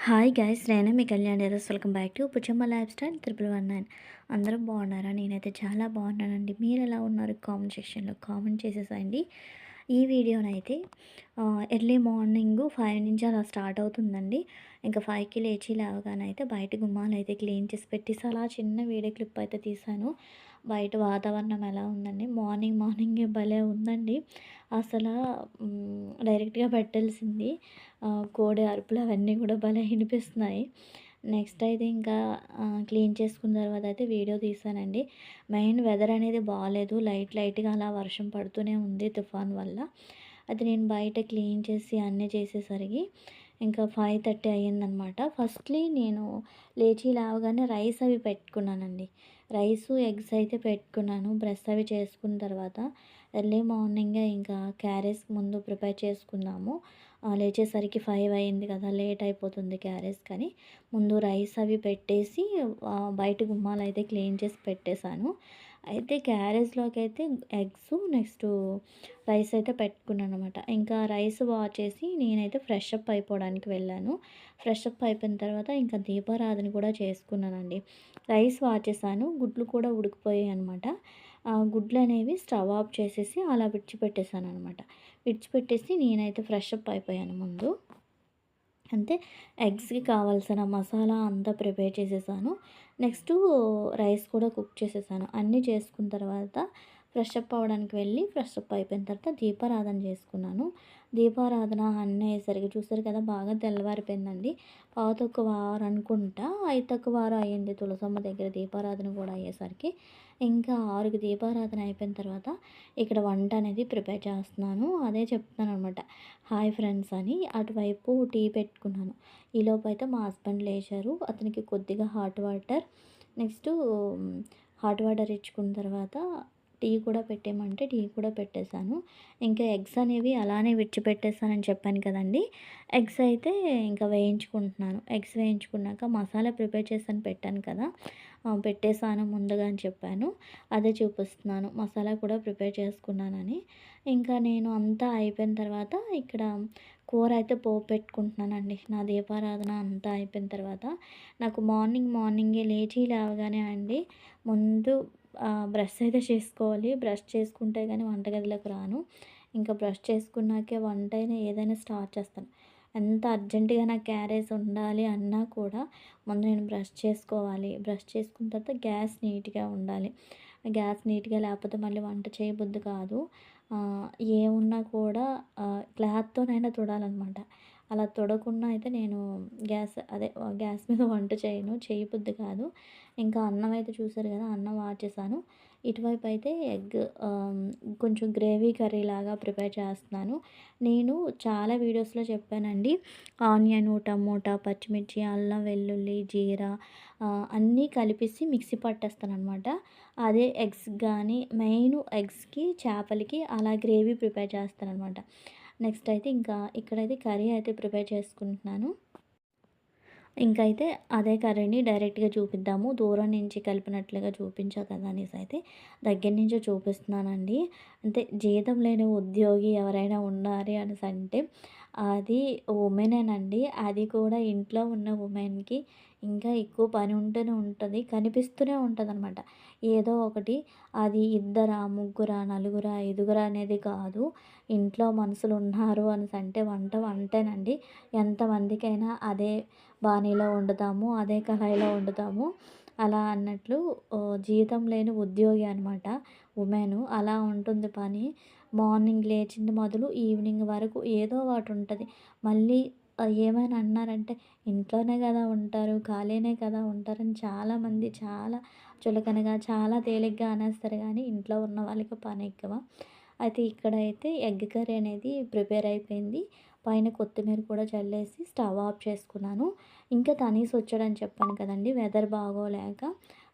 Hi guys, నేను మీ కళ్యాణ్ ఎరస్. Welcome back to Puchamma lifestyle 999. అందరూ బాగున్నారా? నేనైతే చాలా బాగున్నానండి. మీరు ఎలా ఉన్నారు? కామెంట్ సెక్షన్లో కామెంట్ చేసేసండి. ఈ వీడియోనైతే ఎర్లీ మార్నింగ్ 5 నుంచి అలా స్టార్ట్ అవుతుందండి. ఇంకా 5కి లేచి లేవగానే అయితే బయట గుమ్మాలు అయితే క్లీన్ చేసి పెట్టేసి అలా చిన్న వీడియో క్లిప్ అయితే తీశాను. బయట వాతావరణం ఎలా ఉందండి? మార్నింగే భలే ఉందండి అసలు. డైరెక్ట్గా పెట్టాల్సింది. కోడి అరుపులు అవన్నీ కూడా భలే వినిపిస్తున్నాయి. నెక్స్ట్ అయితే ఇంకా క్లీన్ చేసుకున్న తర్వాత అయితే వీడియో తీశానండి. మెయిన్ వెదర్ అనేది బాగాలేదు, లైట్గా అలా వర్షం పడుతూనే ఉంది తుఫాన్ వల్ల. అది నేను బయట క్లీన్ చేసి అన్నీ చేసేసరికి ఇంకా 5:30 అయ్యిందనమాట. ఫస్ట్లీ నేను లేచి లేవగానే రైస్ అవి పెట్టుకున్నానండి. రైసు ఎగ్స్ అయితే పెట్టుకున్నాను. బ్రష్ అవి చేసుకున్న తర్వాత ఎర్లీ మార్నింగే ఇంకా క్యారేజ్కి ముందు ప్రిపేర్ చేసుకుందాము. లేచేసరికి 5 అయింది కదా, లేట్ అయిపోతుంది క్యారేజ్‌కని ముందు రైస్ అవి పెట్టేసి బయట గుమ్మాలైతే క్లీన్ చేసి పెట్టేశాను. అయితే క్యారేజ్‌లోకి అయితే ఎగ్స్ నెక్స్ట్ రైస్ అయితే పెట్టుకున్నాననమాట. ఇంకా రైస్ వాచేసి నేనైతే ఫ్రెష్ అప్ అయిపోవడానికి వెళ్ళాను. ఫ్రెష్ అప్ అయిపోయిన తర్వాత ఇంకా దీపారాధన కూడా చేసుకున్నానండి. రైస్ వాచేసాను, గుడ్లు కూడా ఉడికిపోయాయి అనమాట. గుడ్లనేవి స్టవ్ ఆఫ్ చేసేసి అలా విడిచిపెట్టేసాననమాట. విడిచిపెట్టేసి నేనైతే ఫ్రెష్ అప్ అయిపోయాను ముందు. అంతే. ఎగ్స్‌కి కావాల్సిన మసాలా అంతా ప్రిపేర్ చేసేసాను. నెక్స్టు రైస్ కూడా కుక్ చేసేసాను. అన్నీ చేసుకున్న తర్వాత ఫ్రెష్ అప్ అవ్వడానికి వెళ్ళి ఫ్రెష్ అప్ అయిపోయిన తర్వాత దీపారాధన చేసుకున్నాను. దీపారాధన అన్నీ అయ్యేసరికి చూసారు కదా, బాగా తెల్లవారిపోయిందండి. పావు తక్కువ 6 అనుకుంటా, 5 తక్కువ 6 అయ్యింది తులసమ్మ దగ్గర దీపారాధన కూడా అయ్యేసరికి. ఇంకా 6కి దీపారాధన అయిపోయిన తర్వాత ఇక్కడ వంట అనేది ప్రిపేర్ చేస్తున్నాను. అదే చెప్తున్నాననమాట. హాయ్ ఫ్రెండ్స్ అని. అటువైపు టీ పెట్టుకున్నాను. ఈలోపు అయితే మా హస్బెండ్ లేచారు. అతనికి కొద్దిగా నెక్స్టు హాట్ వాటర్ ఇచ్చుకున్న తర్వాత టీ కూడా పెట్టేయమంటే టీ కూడా పెట్టేశాను. ఇంకా ఎగ్స్ అనేవి అలానే విడిచిపెట్టేసానని చెప్పాను కదండీ. ఎగ్స్ అయితే ఇంకా వేయించుకుంటున్నాను. ఎగ్స్ వేయించుకున్నాక మసాలా ప్రిపేర్ చేశాను పెట్టాను కదా, పెట్టేసాను ముందుగా అని చెప్పాను. అదే చూపిస్తున్నాను. మసాలా కూడా ప్రిపేర్ చేసుకున్నానని. ఇంకా నేను అంతా అయిపోయిన తర్వాత ఇక్కడ కూర అయితే పోపు పెట్టుకుంటున్నానండి. నా దీపారాధన అంతా అయిపోయిన తర్వాత నాకు మార్నింగే లేచి లేవగానే అండి ముందు బ్రష్ అయితే చేసుకోవాలి. బ్రష్ చేసుకుంటే కానీ వంటగదిలోకి రాను. ఇంకా బ్రష్ చేసుకున్నాకే వంటైనా ఏదైనా స్టార్ట్ చేస్తాను. ఎంత అర్జెంటుగా నాకు క్యారేజ్ ఉండాలి అన్నా కూడా ముందు నేను బ్రష్ చేసుకోవాలి. బ్రష్ చేసుకున్న తర్వాత గ్యాస్ నీట్‌గా ఉండాలి. గ్యాస్ నీట్‌గా లేకపోతే మళ్ళీ వంట చేయబుద్ధి కాదు. ఏమున్నా కూడా క్లాత్‌తోనైనా తుడాలనమాట. అలా తుడవకుండా అయితే నేను గ్యాస్ మీద వంట చేయబుద్ధి కాదు. ఇంకా అన్నం అయితే చూసారు కదా, అన్నం వార్చేసాను. ఇటువైపు అయితే కొంచెం గ్రేవీ కర్రీలాగా ప్రిపేర్ చేస్తున్నాను. నేను చాలా వీడియోస్‌లో చెప్పానండి. ఆనియను, టమోటా, పచ్చిమిర్చి, అల్లం, వెల్లుల్లి, జీరా అన్నీ కలిపేసి మిక్సీ పట్టేస్తాననమాట. అదే ఎగ్స్ కానీ మెయిన్ ఎగ్స్‌కి, చేపలకి అలా గ్రేవీ ప్రిపేర్ చేస్తాననమాట. నెక్స్ట్ అయితే ఇంకా ఇక్కడైతే కర్రీ అయితే ప్రిపేర్ చేసుకుంటున్నాను. ఇంకైతే అదే కర్రీని డైరెక్ట్‌గా చూపిద్దాము. దూరం నుంచి కలిపినట్లుగా చూపించా కదా అనేసి అయితే దగ్గర నుంచే చూపిస్తున్నానండి. అంటే జీతం లేని ఉద్యోగి ఎవరైనా ఉన్నారు అనేసంటే అది ఉమెనేనండి. అది కూడా ఇంట్లో ఉన్న ఉమెన్‌కి ఇంకా ఎక్కువ పని ఉంటూనే ఉంటది. కనిపిస్తూనే ఉంటదనమాట. ఏదో ఒకటి. అది ఇద్దరా, ముగ్గురా, నలుగురా, ఐదుగురా అనేది కాదు. ఇంట్లో మనుషులున్నారు అనేసంటే వంటేనండి. ఎంతమందికైనా అదే బాణీలో వండుతాము, అదే కళాయిలో వండుతాము. అలా అన్నట్లు జీతం లేని ఉద్యోగి అనమాట ఉమెను. అలా ఉంటుంది పని. మార్నింగ్ లేచింది మొదలు ఈవినింగ్ వరకు ఏదో ఒకటి ఉంటది. మళ్ళీ ఏమైనా అన్నారంటే ఇంట్లోనే కదా ఉంటారు, ఖాళీనే కదా ఉంటారని చాలామంది చాలా చులకనగా, చాలా తేలిగ్గా అనేస్తారు కానీ ఇంట్లో ఉన్న వాళ్ళకి పని ఎక్కువ. అయితే ఇక్కడైతే ఎగ్ కర్రీ అనేది ప్రిపేర్ అయిపోయింది. పైన కొత్తిమీర కూడా చల్లేసి స్టవ్ ఆఫ్ చేసుకున్నాను. ఇంకా తనీస్ వచ్చాడని చెప్పాను కదండీ, వెదర్ బాగోలేక.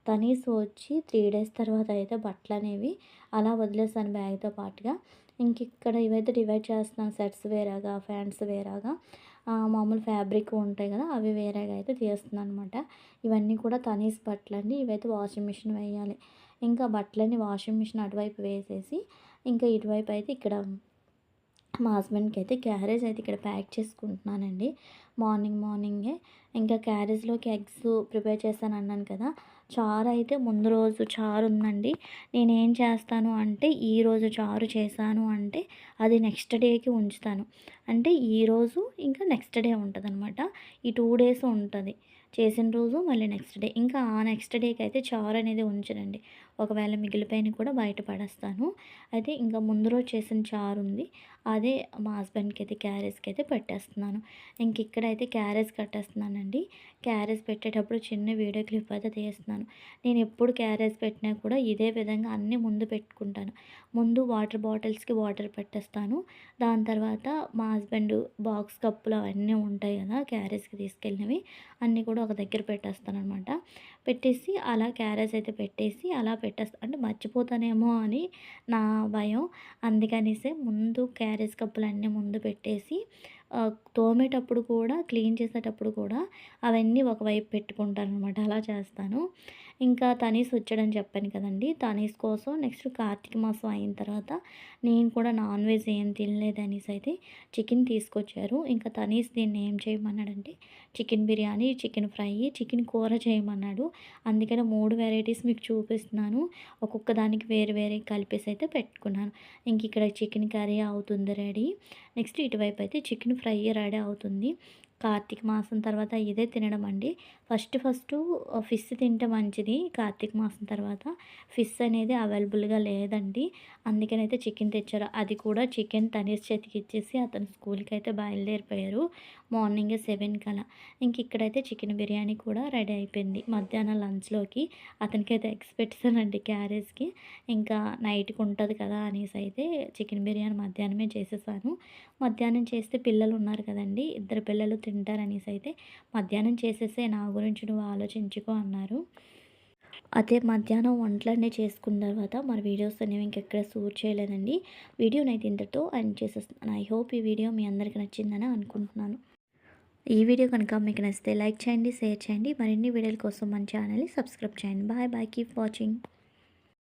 తనీస్ వచ్చి 3 డేస్ తర్వాత అయితే బట్టలనేవి అలా వదిలేసాను బ్యాగ్‌తో పాటుగా. ఇంకిక్కడ ఇవైతే డివైడ్ చేస్తున్నాను. సెట్స్ వేరేగా, ప్యాంట్స్ వేరేగా, మామూలు ఫ్యాబ్రిక్ ఉంటాయి కదా, అవి వేరేగా అయితే తీస్తున్నాననమాట. ఇవన్నీ కూడా తనీస్ బట్టలండి. ఇవైతే వాషింగ్ మిషన్ వేయాలి. ఇంకా బట్టలన్నీ వాషింగ్ మిషన్ అటువైపు వేసేసి ఇంకా ఇటువైపు అయితే ఇక్కడ మా హస్బెండ్‌కి అయితే క్యారేజ్ అయితే ఇక్కడ ప్యాక్ చేసుకుంటున్నానండి. మార్నింగే. ఇంకా క్యారేజ్‌లోకి ఎగ్స్ ప్రిపేర్ చేశానన్నాను కదా! చారు అయితే ముందు రోజు చారు ఉందండి. నేనేం చేస్తాను అంటే, ఈరోజు చారు చేశాను అంటే, అది నెక్స్ట్ డేకి ఉంచుతాను. అంటే ఈరోజు ఇంకా నెక్స్ట్ డే ఉంటదనమాట. ఈ 2 డేస్ ఉంటది. చేసిన రోజు మళ్ళీ నెక్స్ట్ డే. ఇంకా ఆ నెక్స్ట్ డేకయితే చారు అనేది ఉంచనండి. ఒకవేళ మిగిలిపోయినవి కూడా బయట పడేస్తాను. అయితే ఇంకా ముందు రోజు చేసిన చారుంది. అదే మా హస్బెండ్‌కైతే క్యారేజ్‌కైతే పెట్టేస్తున్నాను. ఇక్కడైతే క్యారేజ్ కట్టేస్తున్నానండి. క్యారేజ్ పెట్టేటప్పుడు చిన్న వీడియో క్లిప్ అయితే తీస్తున్నాను. నేను ఎప్పుడు క్యారేజ్ పెట్టినా కూడా ఇదే విధంగా అన్నీ ముందు పెట్టుకుంటాను. ముందు వాటర్ బాటిల్స్‌కి వాటర్ పెట్టేస్తాను. దాని తర్వాత మా హస్బెండ్ బాక్స్ కప్పులు అవన్నీ ఉంటాయి కదా! క్యారేజ్‌కి తీసుకెళ్ళినవి అన్నీ కూడా ఒక దగ్గర పెట్టేస్తాననమాట. పెట్టేసి అలా క్యారేజ్ అయితే పెట్టేసి అలా పెట్టేస్తా. అంటే మర్చిపోతానేమో అని నా భయం. అందుకనేసే ముందు క్యారేజ్ కప్పులన్నీ ముందు పెట్టేసి తోమేటప్పుడు కూడా, క్లీన్ చేసేటప్పుడు కూడా అవన్నీ ఒకవైపు పెట్టుకుంటాననమాట. అలా చేస్తాను. ఇంకా తనీస్ వచ్చాడని చెప్పాను కదండీ! తనీస్ కోసం నెక్స్ట్ కార్తీక మాసం అయిన తర్వాత నేను కూడా నాన్ వెజ్ ఏం తినలేదనేసి అయితే చికెన్ తీసుకొచ్చారు. ఇంకా తనీస్ దీన్ని ఏం చేయమన్నాడంటే chicken biryani, chicken fry, chicken కూర చేయమన్నాడు. అందుకని 3 వెరైటీస్ మీకు చూపిస్తున్నాను. ఒక్కొక్క దానికి వేరు వేరే కలిపేసి అయితే పెట్టుకున్నాను. ఇక్కడ చికెన్ కర్రీ అవుతుంది రెడీ. నెక్స్ట్ ఇటువైపు అయితే చికెన్ ఫ్రై రెడీ అవుతుంది. కార్తీక మాసం తర్వాత ఇదే తినడం అండి. ఫస్ట్ ఫిష్ తింటే మంచిది. కార్తీక మాసం తర్వాత ఫిష్ అనేది అవైలబుల్‌గా లేదండి. అందుకనైతే చికెన్ తెచ్చారు. అది కూడా చికెన్ తనీస్ చేతికిచ్చేసి అతను స్కూల్‌కైతే బయలుదేరిపోయారు. మార్నింగే 7 కలా. ఇక్కడైతే చికెన్ బిర్యానీ కూడా రెడీ అయిపోయింది. మధ్యాహ్నం లంచ్‌లోకి అతనికైతే ఎగ్స్ పెట్టేసానండి క్యారేజ్‌కి. ఇంకా నైట్‌కి ఉంటది కదా అనేసి అయితే చికెన్ బిర్యానీ మధ్యాహ్నమే చేసేసాను. మధ్యాహ్నం చేస్తే పిల్లలు ఉన్నారు కదండీ! ఇద్దరు పిల్లలు తింటారనేసి అయితే మధ్యాహ్నం చేసేసే నా గురించి నువ్వు ఆలోచించుకో అన్నారు. అదే మధ్యాహ్నం వంటలన్నీ చేసుకున్న తర్వాత మరి వీడియోస్ అనేవి ఇంకెక్కడ షూట్ చేయలేదండి. వీడియోనైతే ఇంతటితో ఎండ్ చేసేస్తున్నాను. ఐ హోప్ ఈ వీడియో మీ అందరికి నచ్చిందని అనుకుంటున్నాను. ఈ వీడియో కనుక మీకు నచ్చితే లైక్ చేయండి, షేర్ చేయండి. మరిన్ని వీడియోల కోసం మన ఛానల్‌ని సబ్స్క్రైబ్ చేయండి. Bye bye. Keep watching.